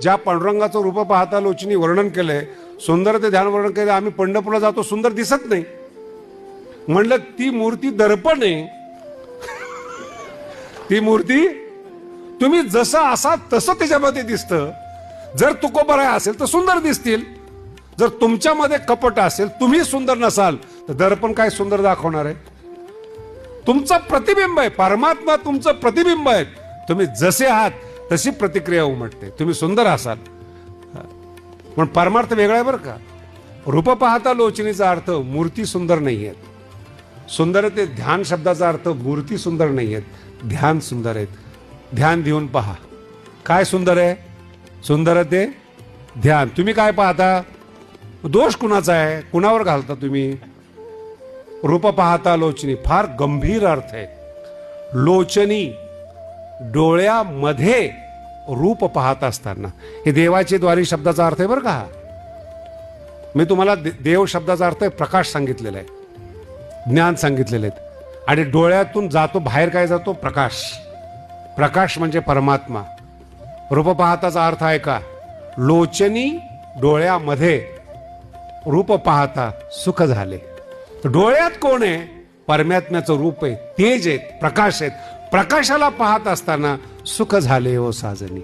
ज्या पांडुरंगाचं रूप पाहता लोचनी वर्णन केलंय, सुंदर ते ध्यान वर्णन केलं, आम्ही पंढरपूरला जातो सुंदर दिसत नाही. म्हणलं ती मूर्ती दर्पण आहे. ती मूर्ती तुम्ही जसं असा तसं त्याच्यामध्ये दिसतं. जर तुकोबराय असेल तर सुंदर दिसतील. जर तुमच्यामध्ये कपट असेल, तुम्ही सुंदर नसाल, तर दर्पण काय सुंदर दाखवणार आहे? तुमचं प्रतिबिंब आहे. परमात्मा तुमचं प्रतिबिंब आहे. तुम्ही जसे आहात तशी प्रतिक्रिया उमटते. तुम्ही सुंदर असाल, पण परमार्थ वेगळा आहे बरं का. रूप पाहता लोचनीचा अर्थ मूर्ती सुंदर नाही आहेत. सुंदर ते ध्यान शब्दाचा अर्थ मूर्ती सुंदर नाही आहेत, ध्यान सुंदर आहेत. ध्यान देऊन पहा काय सुंदर आहे. सुंदर ते ध्यान. तुम्ही काय पाहता? दोष कुणाचा आहे? कुणावर घालता तुम्ही? रूप पाहता लोचनी फार गंभीर अर्थ आहे. लोचनी डोळ्यामध्ये रूप पाहत असताना, हे देवाची द्वारी शब्दाचा अर्थ आहे बरं का. मी तुम्हाला देव शब्दाचा अर्थ आहे प्रकाश सांगितलेला आहे, ज्ञान सांगितलेले आहेत. आणि डोळ्यातून जातो बाहेर काय जातो? प्रकाश. प्रकाश म्हणजे परमात्मा. रूप पाहताचा अर्थ आहे का? लोचनी डोळ्यामध्ये रूप पाहता सुख झाले. डोळ्यात कोण आहे? परमात्म्याचं रूप आहे, तेज आहेत, प्रकाश आहेत. प्रकाशाला पाहत असताना सुख झाले हो साजनी.